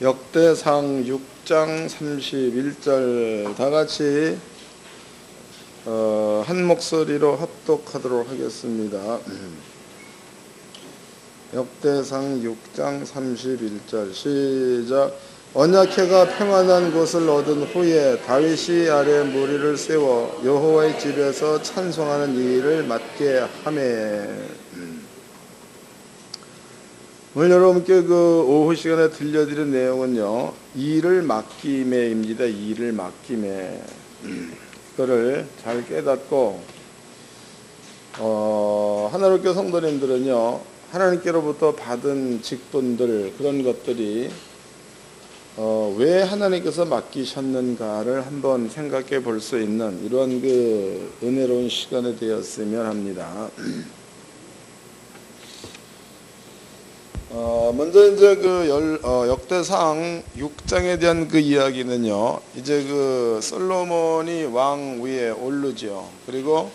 역대상 6장 31절 다 같이 한 목소리로 합독하도록 하겠습니다. 역대상 6장 31절 시작. 언약궤가 평안한 곳을 얻은 후에 다윗이 아래 무리를 세워 여호와의 집에서 찬송하는 일을 맡게 하매. 오늘 여러분께 그 오후 시간에 들려드린 내용은요, 일을 맡김에입니다. 일을 맡김에. 그거를 잘 깨닫고 하나님께 성도님들은요, 하나님께로부터 받은 직분들, 그런 것들이 왜 하나님께서 맡기셨는가를 한번 생각해 볼 수 있는 이런 그 은혜로운 시간이 되었으면 합니다. 먼저 이제 그 역대상 6장에 대한 그 이야기는요, 이제 그 솔로몬이 왕 위에 오르죠. 그리고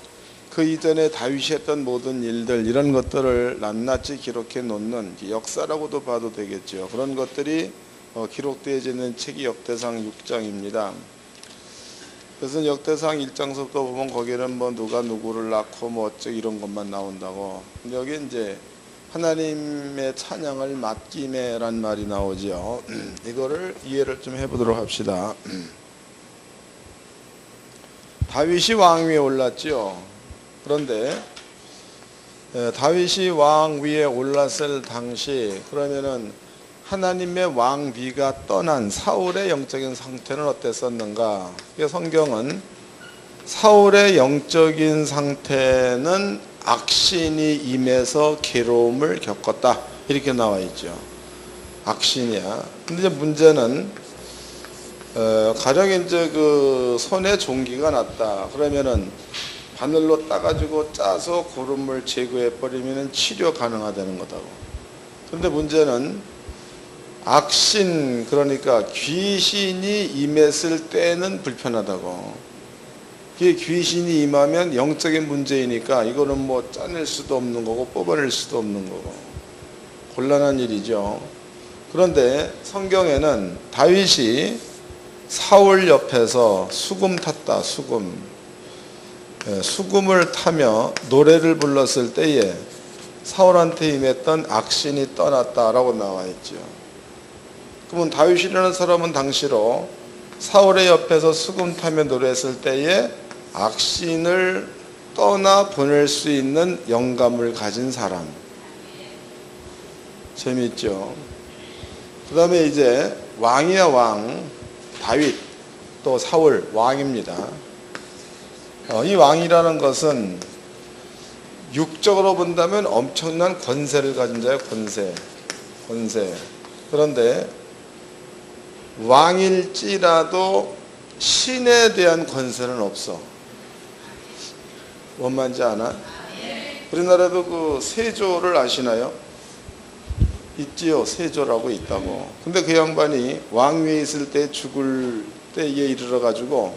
그 이전에 다윗이 했던 모든 일들, 이런 것들을 낱낱이 기록해 놓는 역사라고도 봐도 되겠죠. 그런 것들이 기록되어져 있는 책이 역대상 6장입니다. 그래서 역대상 1장서부터 보면 거기는 뭐 누가 누구를 낳고 뭐 어쩌고 이런 것만 나온다고. 근데 여기 이제 하나님의 찬양을 맡김에란 말이 나오죠. 이거를 이해를 좀 해보도록 합시다. 다윗이 왕 위에 올랐죠. 그런데 다윗이 왕 위에 올랐을 당시, 그러면은 하나님의 왕비가 떠난 사울의 영적인 상태는 어땠었는가? 성경은 사울의 영적인 상태는 악신이 임해서 괴로움을 겪었다, 이렇게 나와 있죠. 악신이야. 근데 이제 문제는 가령 이제 그 손에 종기가 났다. 그러면은 바늘로 따가지고 짜서 고름을 제거해 버리면 치료 가능하다는 거다고. 근데 문제는 악신, 그러니까 귀신이 임했을 때는 불편하다고. 귀신이 임하면 영적인 문제이니까 이거는 뭐 짜낼 수도 없는 거고 뽑아낼 수도 없는 거고 곤란한 일이죠. 그런데 성경에는 다윗이 사울 옆에서 수금 탔다, 수금을 타며 노래를 불렀을 때에 사울한테 임했던 악신이 떠났다라고 나와 있죠. 그러면 다윗이라는 사람은 당시로 사울의 옆에서 수금 타며 노래했을 때에 악신을 떠나 보낼 수 있는 영감을 가진 사람. 재밌죠? 그 다음에 이제 왕이야, 왕. 다윗, 또 사울, 왕입니다. 이 왕이라는 것은 육적으로 본다면 엄청난 권세를 가진 자예요. 권세. 그런데 왕일지라도 신에 대한 권세는 없어. 원만지 않아? 우리나라도 그 세조를 아시나요? 있지요. 세조라고 있다고. 근데 그 양반이 왕위에 있을 때 죽을 때에 이르러 가지고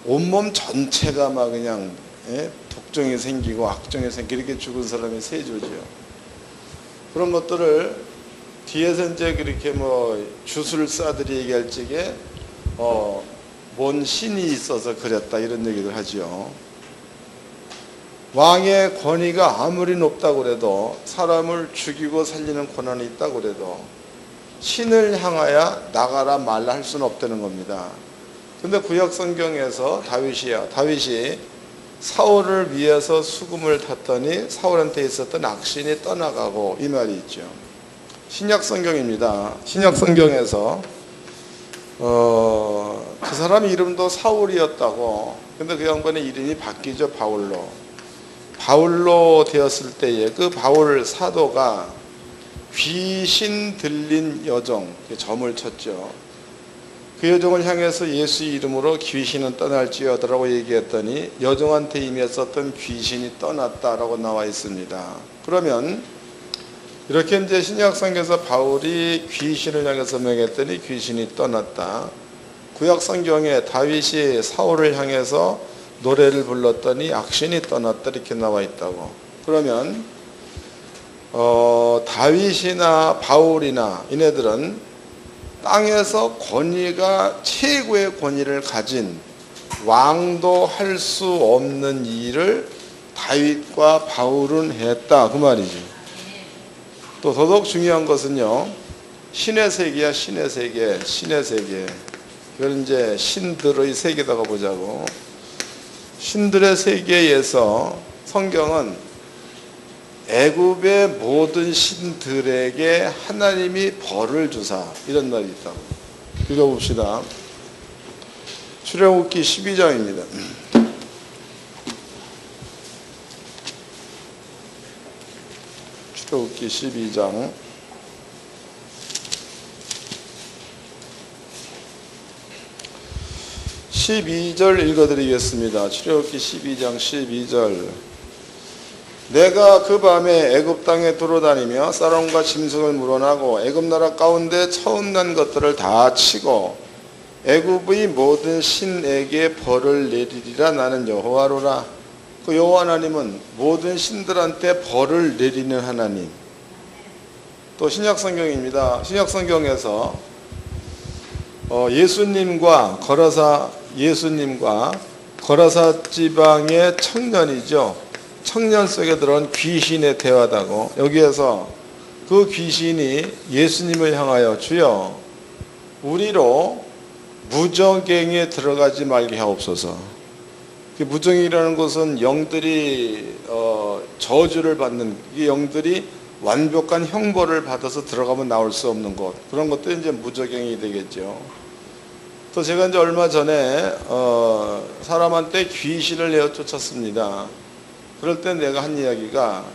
온몸 전체가 막 그냥 독종이 생기고 악종이 생기고 이렇게 죽은 사람이 세조죠. 그런 것들을 뒤에서 이제 그렇게 뭐 주술사들이 얘기할 적에 뭔 신이 있어서 그랬다, 이런 얘기를 하죠. 왕의 권위가 아무리 높다고 그래도, 사람을 죽이고 살리는 권한이 있다고 그래도 신을 향하여 나가라 말라 할 수는 없다는 겁니다. 근데 구약 성경에서 다윗이 사울을 위해서 수금을 탔더니 사울한테 있었던 악신이 떠나가고, 이 말이 있죠. 신약 성경입니다. 신약 성경에서 그 사람 이름도 사울이었다고. 근데 그 양반의 이름이 바뀌죠. 바울로 되었을 때에 그 바울 사도가 귀신 들린 여종, 점을 쳤죠. 그 여종을 향해서 예수 이름으로 귀신은 떠날지어다라고 얘기했더니 여종한테 임했었던 귀신이 떠났다라고 나와 있습니다. 그러면 이렇게 이제 신약성경에서 바울이 귀신을 향해서 명했더니 귀신이 떠났다. 구약 성경에 다윗이 사울을 향해서 노래를 불렀더니 악신이 떠났다, 이렇게 나와 있다고. 그러면 다윗이나 바울이나 이네들은 땅에서 권위가 최고의 권위를 가진 왕도 할 수 없는 일을 다윗과 바울은 했다 그 말이죠. 또 더더욱 중요한 것은요, 신의 세계야. 신의 세계. 이걸 이제 신들의 세계다가 보자고. 신들의 세계에서 성경은 애굽의 모든 신들에게 하나님이 벌을 주사 이런 말이 있다고. 읽어봅시다. 출애굽기 12장입니다. 출애굽기 12장 12절 읽어드리겠습니다. 출애굽기 12장 12절. 내가 그 밤에 애굽 땅에 돌아다니며 사람과 짐승을 물어나고 애굽 나라 가운데 처음 난 것들을 다 치고 애굽의 모든 신에게 벌을 내리리라. 나는 여호와로라. 그 여호와 하나님은 모든 신들한테 벌을 내리는 하나님. 또 신약성경입니다. 신약성경에서 예수님과 거라사 지방의 청년이죠. 청년 속에 들어온 귀신의 대화다고. 여기에서 그 귀신이 예수님을 향하여 주여 우리로 무저갱에 들어가지 말게 하옵소서. 무저갱이라는 것은 영들이 저주를 받는, 이 영들이 완벽한 형벌을 받아서 들어가면 나올 수 없는 곳, 그런 것도 이제 무저갱이 되겠죠. 또 제가 이제 얼마 전에 사람한테 귀신을 내어 쫓았습니다. 그럴 때 내가 한 이야기가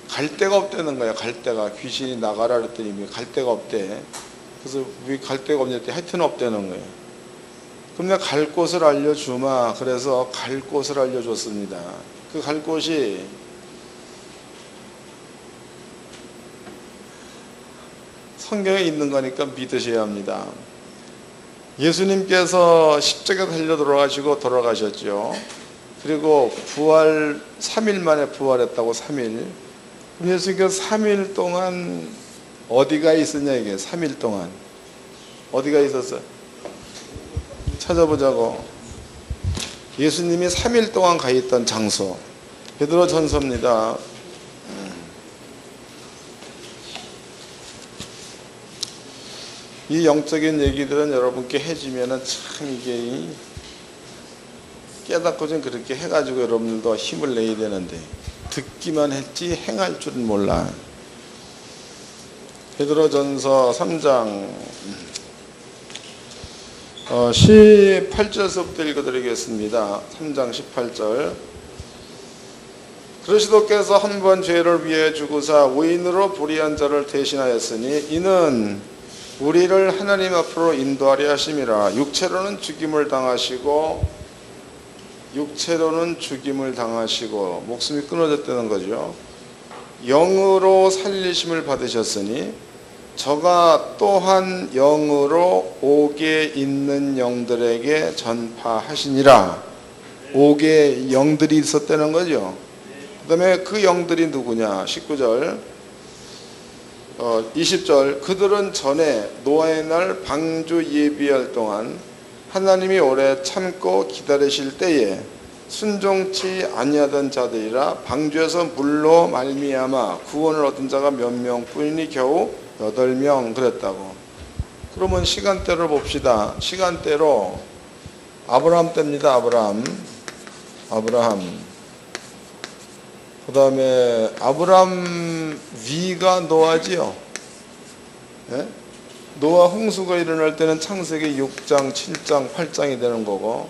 갈 데가 없다는 거야. 갈 데가. 귀신이 나가라 그랬더니 갈 데가 없대. 그래서 왜 갈 데가 없냐 했더니 하여튼 없다는 거예요. 그럼 내가 갈 곳을 알려주마. 그래서 갈 곳을 알려줬습니다. 그 갈 곳이 성경에 있는 거니까 믿으셔야 합니다. 예수님께서 십자가에 달려 돌아가셨죠. 그리고 3일 만에 부활했다고. 3일. 예수님께서 3일 동안 어디가 있었냐 이게. 3일 동안 어디가 있었어요? 찾아보자고. 예수님이 3일 동안 가 있던 장소, 베드로전서입니다. 이 영적인 얘기들은 여러분께 해주면은 참 이게 깨닫고 좀 그렇게 해가지고 여러분들도 힘을 내야 되는데 듣기만 했지 행할 줄은 몰라. 베드로전서 3장 18절서부터 읽어드리겠습니다. 3장 18절. 그리스도께서 한 번 죄를 위해 죽으사 의인으로 불의한 자를 대신하였으니 이는 우리를 하나님 앞으로 인도하려 하심이라. 육체로는 죽임을 당하시고 목숨이 끊어졌다는 거죠. 영으로 살리심을 받으셨으니 저가 또한 영으로 옥에 있는 영들에게 전파하시니라. 옥에 영들이 있었다는 거죠. 그 다음에 그 영들이 누구냐. 19절 20절. 그들은 전에 노아의 날 방주 예비할 동안 하나님이 오래 참고 기다리실 때에 순종치 아니하던 자들이라. 방주에서 물로 말미암아 구원을 얻은 자가 몇 명뿐이니 겨우 8명 그랬다고. 그러면 시간대를 봅시다. 시간대로 아브라함 때입니다. 아브라함. 그 다음에 아브라함 위가 노아지요. 네? 노아 홍수가 일어날 때는 창세기 6장, 7장, 8장이 되는 거고,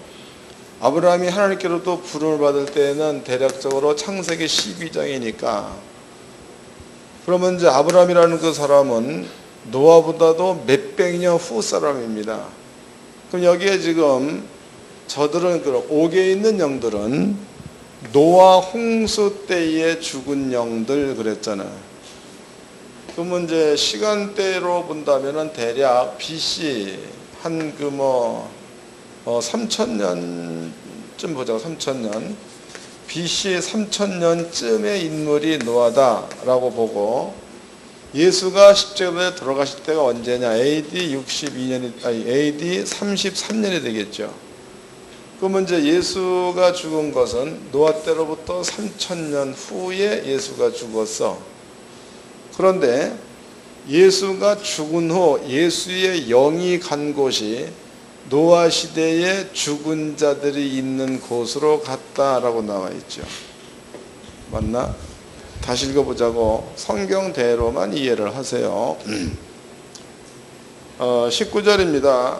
아브라함이 하나님께로부터 부름을 받을 때는 대략적으로 창세기 12장이니까, 그러면 이제 아브라함이라는 그 사람은 노아보다도 몇백 년 후 사람입니다. 그럼 여기에 지금 저들은, 옥에 있는 영들은 노아 홍수 때에 죽은 영들 그랬잖아요. 그러면 이제 시간대로 본다면은 대략 BC 한 3000년쯤 보자고. 3000년. BC 3000년쯤의 인물이 노아다라고 보고, 예수가 십자가에 돌아가실 때가 언제냐? AD 62년이 아니 AD 33년이 되겠죠. 그러면 이제 예수가 죽은 것은 노아 때로부터 3000년 후에 예수가 죽었어. 그런데 예수가 죽은 후 예수의 영이 간 곳이 노아 시대에 죽은 자들이 있는 곳으로 갔다라고 나와 있죠. 맞나? 다시 읽어보자고. 성경대로만 이해를 하세요. 19절입니다.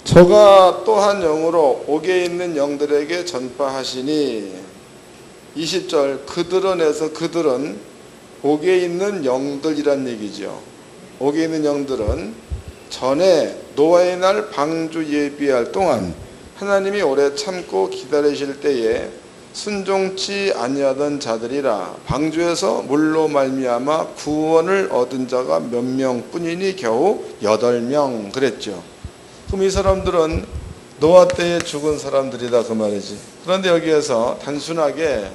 저가 또한 영으로 옥에 있는 영들에게 전파하시니 20절 그들은 해서 그들은 옥에 있는 영들이란 얘기죠. 옥에 있는 영들은 전에 노아의 날 방주 예비할 동안 하나님이 오래 참고 기다리실 때에 순종치 아니하던 자들이라. 방주에서 물로 말미암아 구원을 얻은 자가 몇 명뿐이니 겨우 8명 그랬죠. 그럼 이 사람들은 노아 때에 죽은 사람들이다 그 말이지. 그런데 여기에서 단순하게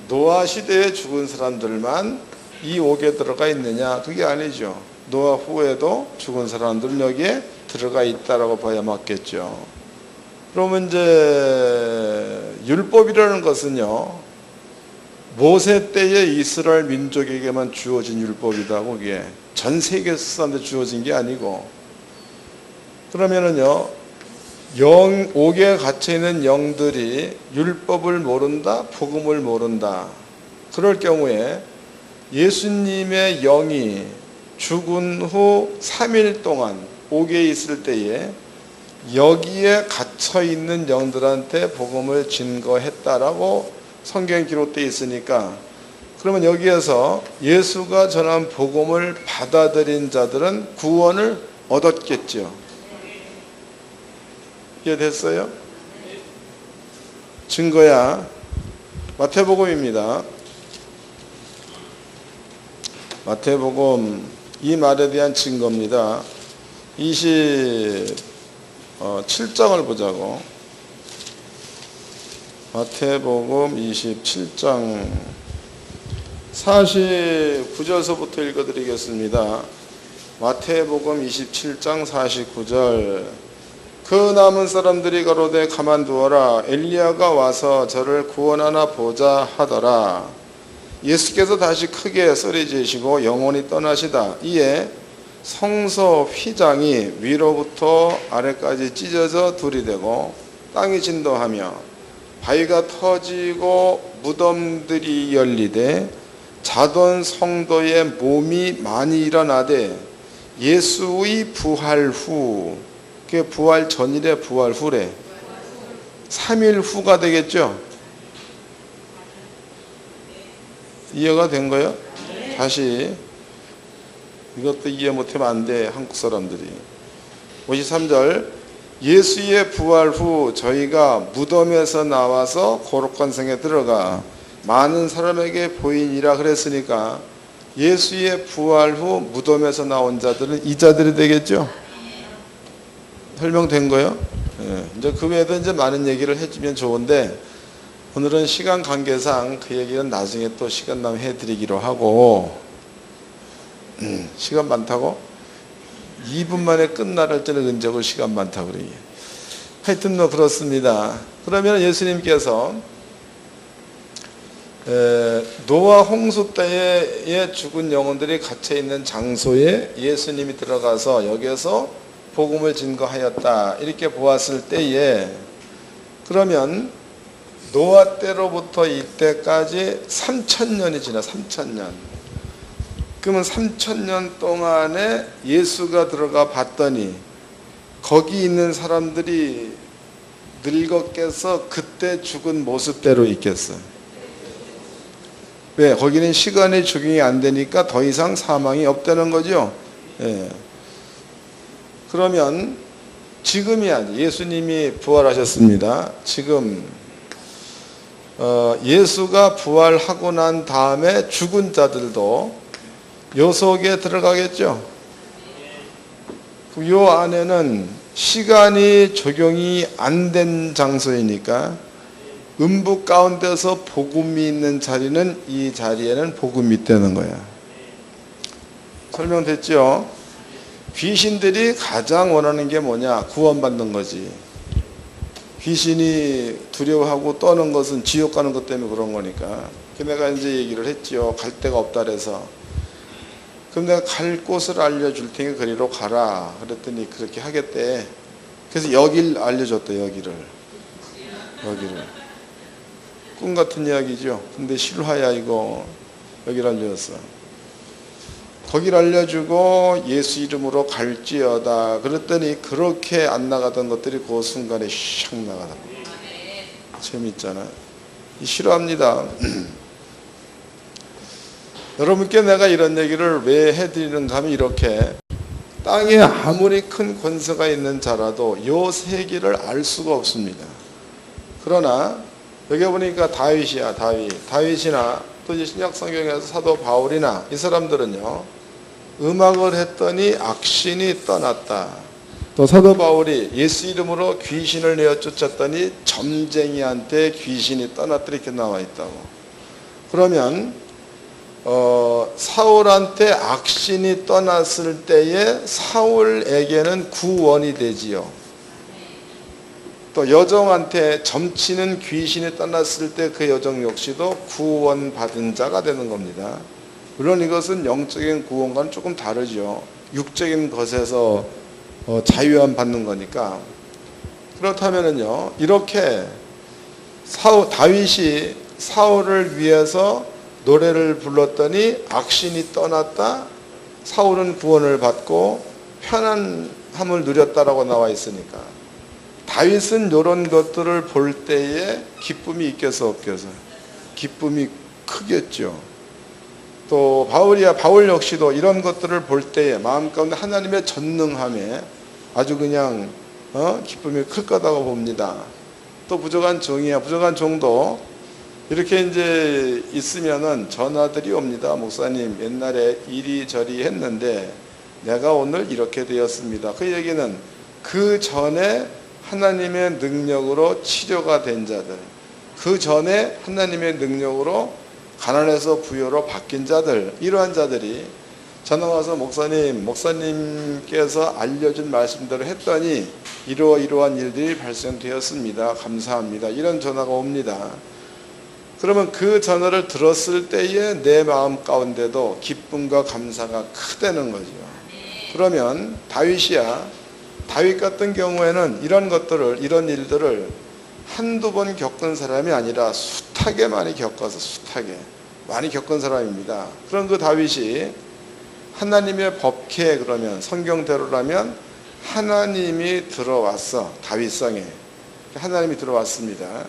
노아 시대에 죽은 사람들만 이 옥에 들어가 있느냐? 그게 아니죠. 노아 후에도 죽은 사람들은 여기에 들어가 있다라고 봐야 맞겠죠. 그러면 이제 율법이라는 것은요, 모세 때의 이스라엘 민족에게만 주어진 율법이다. 그게 전 세계 사람들한테 주어진 게 아니고. 그러면은요, 옥에 갇혀 있는 영들이 율법을 모른다, 복음을 모른다. 그럴 경우에 예수님의 영이 죽은 후 3일 동안 옥에 있을 때에 여기에 갇혀 있는 영들한테 복음을 증거했다라고 성경에 기록되어 있으니까, 그러면 여기에서 예수가 전한 복음을 받아들인 자들은 구원을 얻었겠죠. 이해됐어요? 증거야 마태복음입니다. 마태복음 이 말에 대한 증거입니다. 27장을 보자고. 마태복음 27장 49절서부터 읽어드리겠습니다. 마태복음 27장 49절. 그 남은 사람들이 가로되 가만두어라. 엘리야가 와서 저를 구원하나 보자 하더라. 예수께서 다시 크게 소리지시고 영원히 떠나시다. 이에 성서 휘장이 위로부터 아래까지 찢어져 둘이 되고 땅이 진동하며 바위가 터지고 무덤들이 열리되 자던 성도의 몸이 많이 일어나되 예수의 부활 후, 그게 부활 전이래 부활 후래, 3일 후가 되겠죠. 이해가 된 거예요? 다시 이것도 이해 못하면 안 돼, 한국 사람들이. 53절. 예수의 부활 후 저희가 무덤에서 나와서 거룩한 성에 들어가 많은 사람에게 보이니라 그랬으니까 예수의 부활 후 무덤에서 나온 자들은 이 자들이 되겠죠. 설명된 거예요? 네. 이제 그 외에도 이제 많은 얘기를 해주면 좋은데 오늘은 시간 관계상 그 얘기는 나중에 또 시간 나면 해드리기로 하고. 시간 많다고? 2분 만에 끝나라 할 때는 은자고 시간 많다고 그래요. 하여튼 뭐 그렇습니다. 그러면 예수님께서 노아 홍수 때에 죽은 영혼들이 갇혀있는 장소에 예수님이 들어가서 여기에서 복음을 증거하였다 이렇게 보았을 때에, 그러면 노아 때로부터 이때까지 3000년이 지나 3000년. 그러면 3000년 동안에 예수가 들어가 봤더니 거기 있는 사람들이 늙었겠어? 그때 죽은 모습대로 있겠어? 왜? 거기는 시간이 적용이 안 되니까 더 이상 사망이 없다는 거죠. 예. 그러면 지금이 아니, 예수님이 부활하셨습니다. 지금 예수가 부활하고 난 다음에 죽은 자들도 요 속에 들어가겠죠. 요 안에는 시간이 적용이 안 된 장소이니까 음부 가운데서 복음이 있는 자리는 이 자리에는 복음이 있다는 거야. 설명됐죠? 귀신들이 가장 원하는 게 뭐냐? 구원받는 거지. 귀신이 두려워하고 떠는 것은 지옥 가는 것 때문에 그런 거니까. 내가 이제 얘기를 했죠. 갈 데가 없다 그래서. 그럼 내가 갈 곳을 알려줄 테니 그리로 가라. 그랬더니 그렇게 하겠대. 그래서 여길 알려줬대. 여기를. 꿈 같은 이야기죠. 근데 실화야 이거. 여기를 알려줬어. 거기를 알려주고 예수 이름으로 갈지어다. 그랬더니 그렇게 안 나가던 것들이 그 순간에 샥 나가다. 재밌잖아. 싫어합니다. 여러분께 내가 이런 얘기를 왜 해드리는가 하면 이렇게 땅에 아무리 큰 권세가 있는 자라도 요 세계를 알 수가 없습니다. 그러나 여기 보니까 다윗이야. 다윗이나 또 이제 신약 성경에서 사도 바울이나 이 사람들은요 음악을 했더니 악신이 떠났다. 또 사도 바울이 예수 이름으로 귀신을 내어 쫓았더니 점쟁이한테 귀신이 떠났다 이렇게 나와 있다고. 그러면 사울한테 악신이 떠났을 때에 사울에게는 구원이 되지요. 또 여종한테 점치는 귀신이 떠났을 때 그 여종 역시도 구원받은 자가 되는 겁니다. 물론 이것은 영적인 구원과는 조금 다르죠. 육적인 것에서 자유함 받는 거니까. 그렇다면은요, 이렇게 다윗이 사울을 위해서 노래를 불렀더니 악신이 떠났다. 사울은 구원을 받고 편안함을 누렸다라고 나와 있으니까. 다윗은 이런 것들을 볼 때에 기쁨이 있겠어 없겠어? 기쁨이 크겠죠. 또 바울 역시도 이런 것들을 볼 때에 마음 가운데 하나님의 전능함에 아주 그냥 기쁨이 클 거다고 봅니다. 또 부족한 종이야. 부족한 종도 이렇게 이제 있으면은 전화들이 옵니다. 목사님 옛날에 이리저리 했는데 내가 오늘 이렇게 되었습니다. 그 얘기는 그 전에 하나님의 능력으로 치료가 된 자들, 그 전에 하나님의 능력으로 가난해서 부여로 바뀐 자들, 이러한 자들이 전화 와서 목사님께서 알려준 말씀대로 했더니 이러한 일들이 발생되었습니다. 감사합니다. 이런 전화가 옵니다. 그러면 그 전화를 들었을 때에 내 마음 가운데도 기쁨과 감사가 크다는 거죠. 그러면 다윗 같은 경우에는 이런 일들을 한두 번 겪은 사람이 아니라 숱하게 많이 겪어서 많이 겪은 사람입니다. 그런 그 다윗이 하나님의 법궤 그러면 성경대로라면 하나님이 들어왔어. 다윗성에 하나님이 들어왔습니다.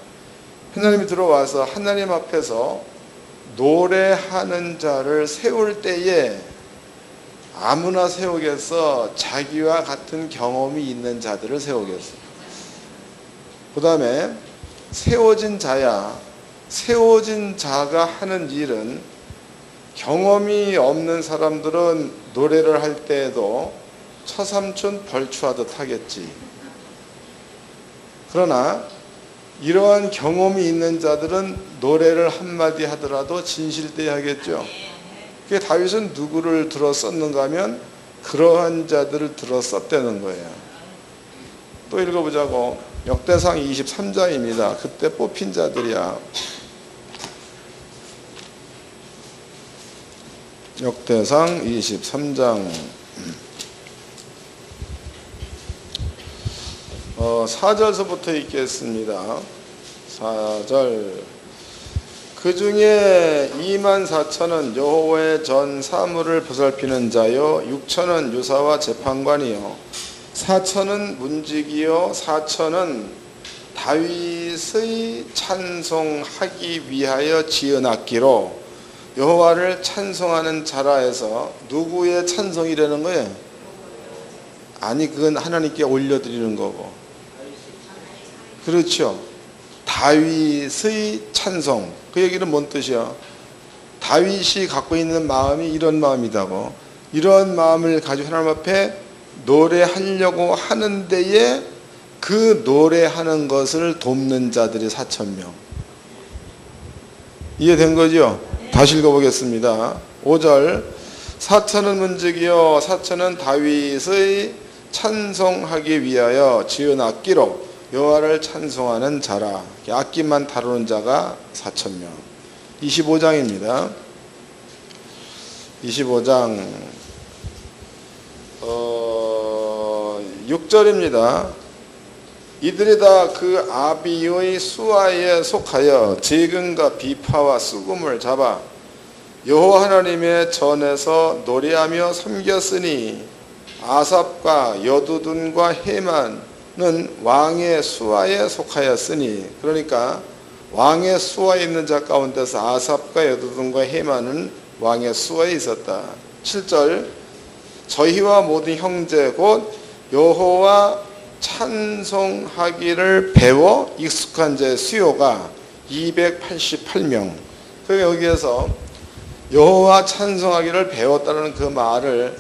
하나님이 들어와서 하나님 앞에서 노래하는 자를 세울 때에 아무나 세우겠어? 자기와 같은 경험이 있는 자들을 세우겠어. 그 다음에 세워진 자가 하는 일은 경험이 없는 사람들은 노래를 할 때에도 처삼촌 벌초하듯 하겠지. 그러나 이러한 경험이 있는 자들은 노래를 한마디 하더라도 진실되어야 하겠죠. 그게 다윗은 누구를 들어 썼는가 하면 그러한 자들을 들어 썼다는 거예요. 또 읽어보자고. 역대상 23장입니다. 그때 뽑힌 자들이야. 역대상 23장 4절서부터 읽겠습니다. 4절. 그 중에 24,000은 여호와의 전 사물을 보살피는 자요 6,000은 유사와 재판관이요 4,000은 문지기요 4,000은 다윗의 찬송하기 위하여 지은 악기로 여호와를 찬송하는 자라 해서 누구의 찬송이라는 거예요? 아니 그건 하나님께 올려드리는 거고. 그렇죠. 다윗의 찬송. 그 얘기는 뭔 뜻이야? 다윗이 갖고 있는 마음이 이런 마음이다고. 이런 마음을 가지고 하나님 앞에 노래하려고 하는 데에 그 노래하는 것을 돕는 자들이 4,000명. 이해된 거죠? 다시 읽어보겠습니다. 5절. 사천은 문즉 사천은 다윗의 찬송하기 위하여 지은 악기로 여호와를 찬송하는 자라. 악기만 다루는 자가 4,000명. 25장입니다. 25장 6절입니다. 이들이 다 그 아비의 수하에 속하여 재근과 비파와 수금을 잡아 여호와 하나님의 전에서 노래하며 섬겼으니 아삽과 여두둔과 헤만은 왕의 수하에 속하였으니, 그러니까 왕의 수하에 있는 자 가운데서 아삽과 여두둔과 헤만은 왕의 수하에 있었다. 7절 저희와 모든 형제 곧 여호와 찬송하기를 배워 익숙한 자의 수요가 288명. 그 여기에서 여호와 찬송하기를 배웠다는 그 말을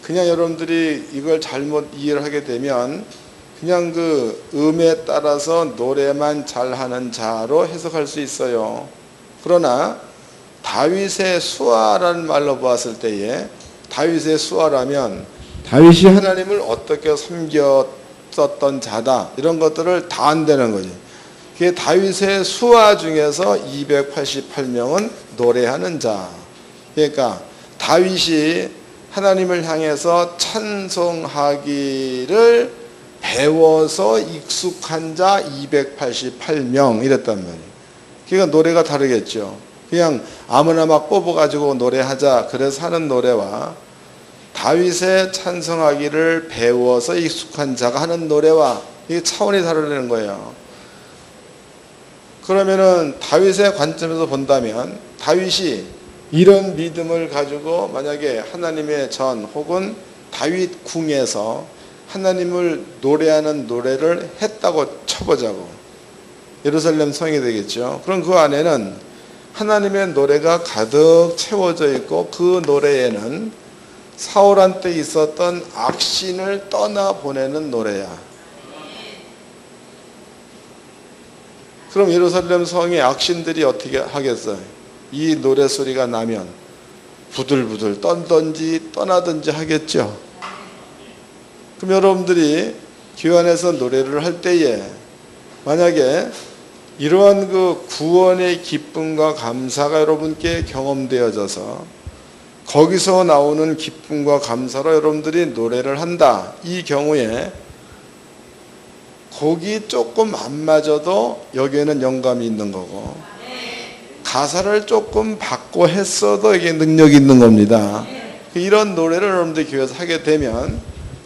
그냥 여러분들이 이걸 잘못 이해를 하게 되면 그냥 그 음에 따라서 노래만 잘하는 자로 해석할 수 있어요. 그러나 다윗의 수하라는 말로 보았을 때에 다윗의 수하라면 다윗이 하나님을 어떻게 섬겼었던 자다, 이런 것들을 다 안다는 거지. 그게 다윗의 수하 중에서 288명은 노래하는 자. 그러니까 다윗이 하나님을 향해서 찬송하기를 배워서 익숙한 자 288명 이랬단 말이에요. 그러니까 노래가 다르겠죠. 그냥 아무나 막 뽑아가지고 노래하자 그래서 하는 노래와 다윗의 찬송하기를 배워서 익숙한 자가 하는 노래와 이게 차원이 다르다는 거예요. 그러면은 다윗의 관점에서 본다면 다윗이 이런 믿음을 가지고 만약에 하나님의 전 혹은 다윗 궁에서 하나님을 노래하는 노래를 했다고 쳐보자고. 예루살렘 성이 되겠죠. 그럼 그 안에는 하나님의 노래가 가득 채워져 있고 그 노래에는 사울한테 있었던 악신을 떠나보내는 노래야. 그럼 예루살렘 성의 악신들이 어떻게 하겠어요? 이 노래 소리가 나면 부들부들 떨던지 떠나든지 하겠죠. 그럼 여러분들이 교회 안에서 노래를 할 때에 만약에 이러한 그 구원의 기쁨과 감사가 여러분께 경험되어져서 거기서 나오는 기쁨과 감사로 여러분들이 노래를 한다. 이 경우에 곡이 조금 안 맞아도 여기에는 영감이 있는 거고 가사를 조금 바꿔 했어도 이게 능력이 있는 겁니다. 이런 노래를 여러분들이 교회에서 하게 되면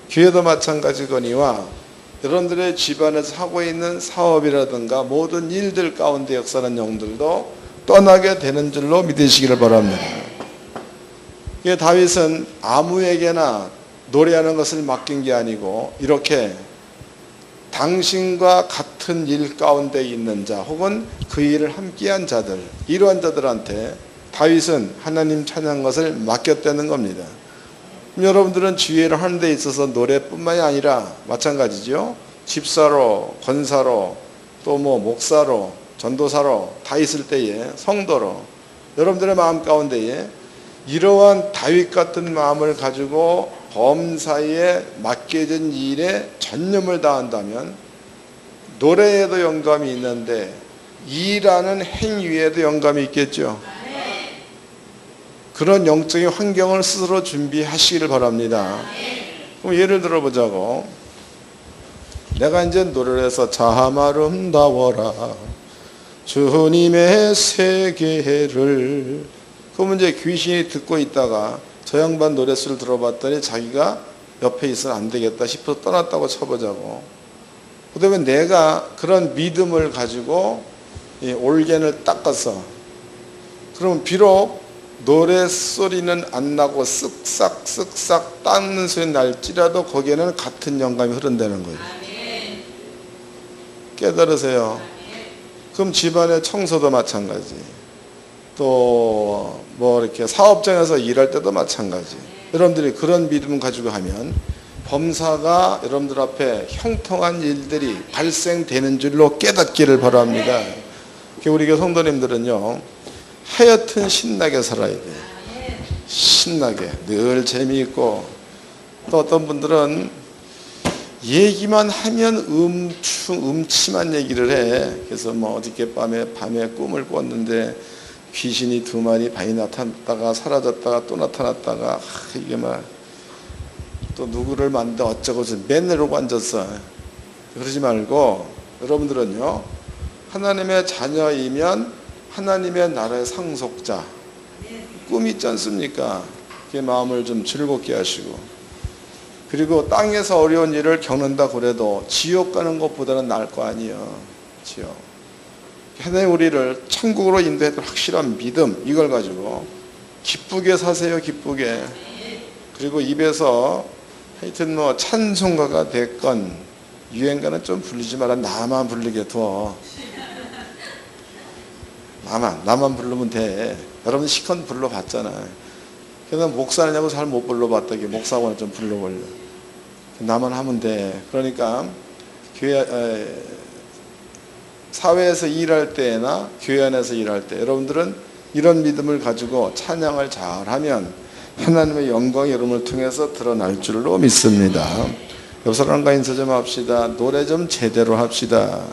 교회도 마찬가지거니와 여러분들의 집안에서 하고 있는 사업이라든가 모든 일들 가운데 역사하는 영들도 떠나게 되는 줄로 믿으시기를 바랍니다. 다윗은 아무에게나 노래하는 것을 맡긴 게 아니고 이렇게 당신과 같은 일 가운데 있는 자 혹은 그 일을 함께한 자들, 이러한 자들한테 다윗은 하나님 찬양한 것을 맡겼다는 겁니다. 여러분들은 지휘를 하는 데 있어서 노래뿐만이 아니라 마찬가지죠. 집사로, 권사로, 또 목사로, 전도사로 다 있을 때에 성도로 여러분들의 마음 가운데에 이러한 다윗 같은 마음을 가지고 범사에 맡겨진 일에 전념을 다한다면 노래에도 영감이 있는데 일하는 행위에도 영감이 있겠죠. 그런 영적인 환경을 스스로 준비하시기를 바랍니다. 그럼 예를 들어보자고. 내가 이제 노래를 해서 참 아름다워라 주님의 세계를, 그러면 이제 귀신이 듣고 있다가 저 양반 노랫소리를 들어봤더니 자기가 옆에 있으면 안 되겠다 싶어서 떠났다고 쳐보자고. 그 다음에 내가 그런 믿음을 가지고 이 올겐을 닦아서, 그러면 비록 노랫소리는 안 나고 쓱싹쓱싹 닦는 소리 날지라도 거기에는 같은 영감이 흐른다는 거예요. 깨달으세요. 그럼 집안의 청소도 마찬가지, 또 이렇게 사업장에서 일할 때도 마찬가지. 여러분들이 그런 믿음 가지고 하면 범사가 여러분들 앞에 형통한 일들이 발생되는 줄로 깨닫기를 바랍니다. 우리 교회 성도님들은요, 하여튼 신나게 살아야 돼요. 신나게 늘 재미있고, 또 어떤 분들은 얘기만 하면 음침한 얘기를 해. 그래서 뭐 어저께 밤에 꿈을 꿨는데 귀신이 2마리 많이 나타났다가 사라졌다가 또 나타났다가 이게 막 또 누구를 만다 어쩌고 맨날 이러고 앉았어. 그러지 말고 여러분들은요, 하나님의 자녀이면 하나님의 나라의 상속자, 꿈이 있지 않습니까? 그 마음을 좀 즐겁게 하시고, 그리고 땅에서 어려운 일을 겪는다 그래도 지옥 가는 것보다는 나을 거 아니에요. 지옥. 하나님 우리를 천국으로 인도했던 확실한 믿음, 이걸 가지고 기쁘게 사세요. 기쁘게. 그리고 입에서 하여튼 뭐 찬송가가 됐건 유행가는 좀 부르지 마라. 나만 부르게 둬. 나만 부르면 돼. 여러분 시컨 불러봤잖아요. 그래서 목사냐고 잘 못 불러봤다기 목사하고는 좀 불러보려. 나만 하면 돼. 그러니까 교회 사회에서 일할 때나 교회 안에서 일할 때 여러분들은 이런 믿음을 가지고 찬양을 잘하면 하나님의 영광이 여러분을 통해서 드러날 줄로 믿습니다. 옆 사람과 인사 좀 합시다. 노래 좀 제대로 합시다.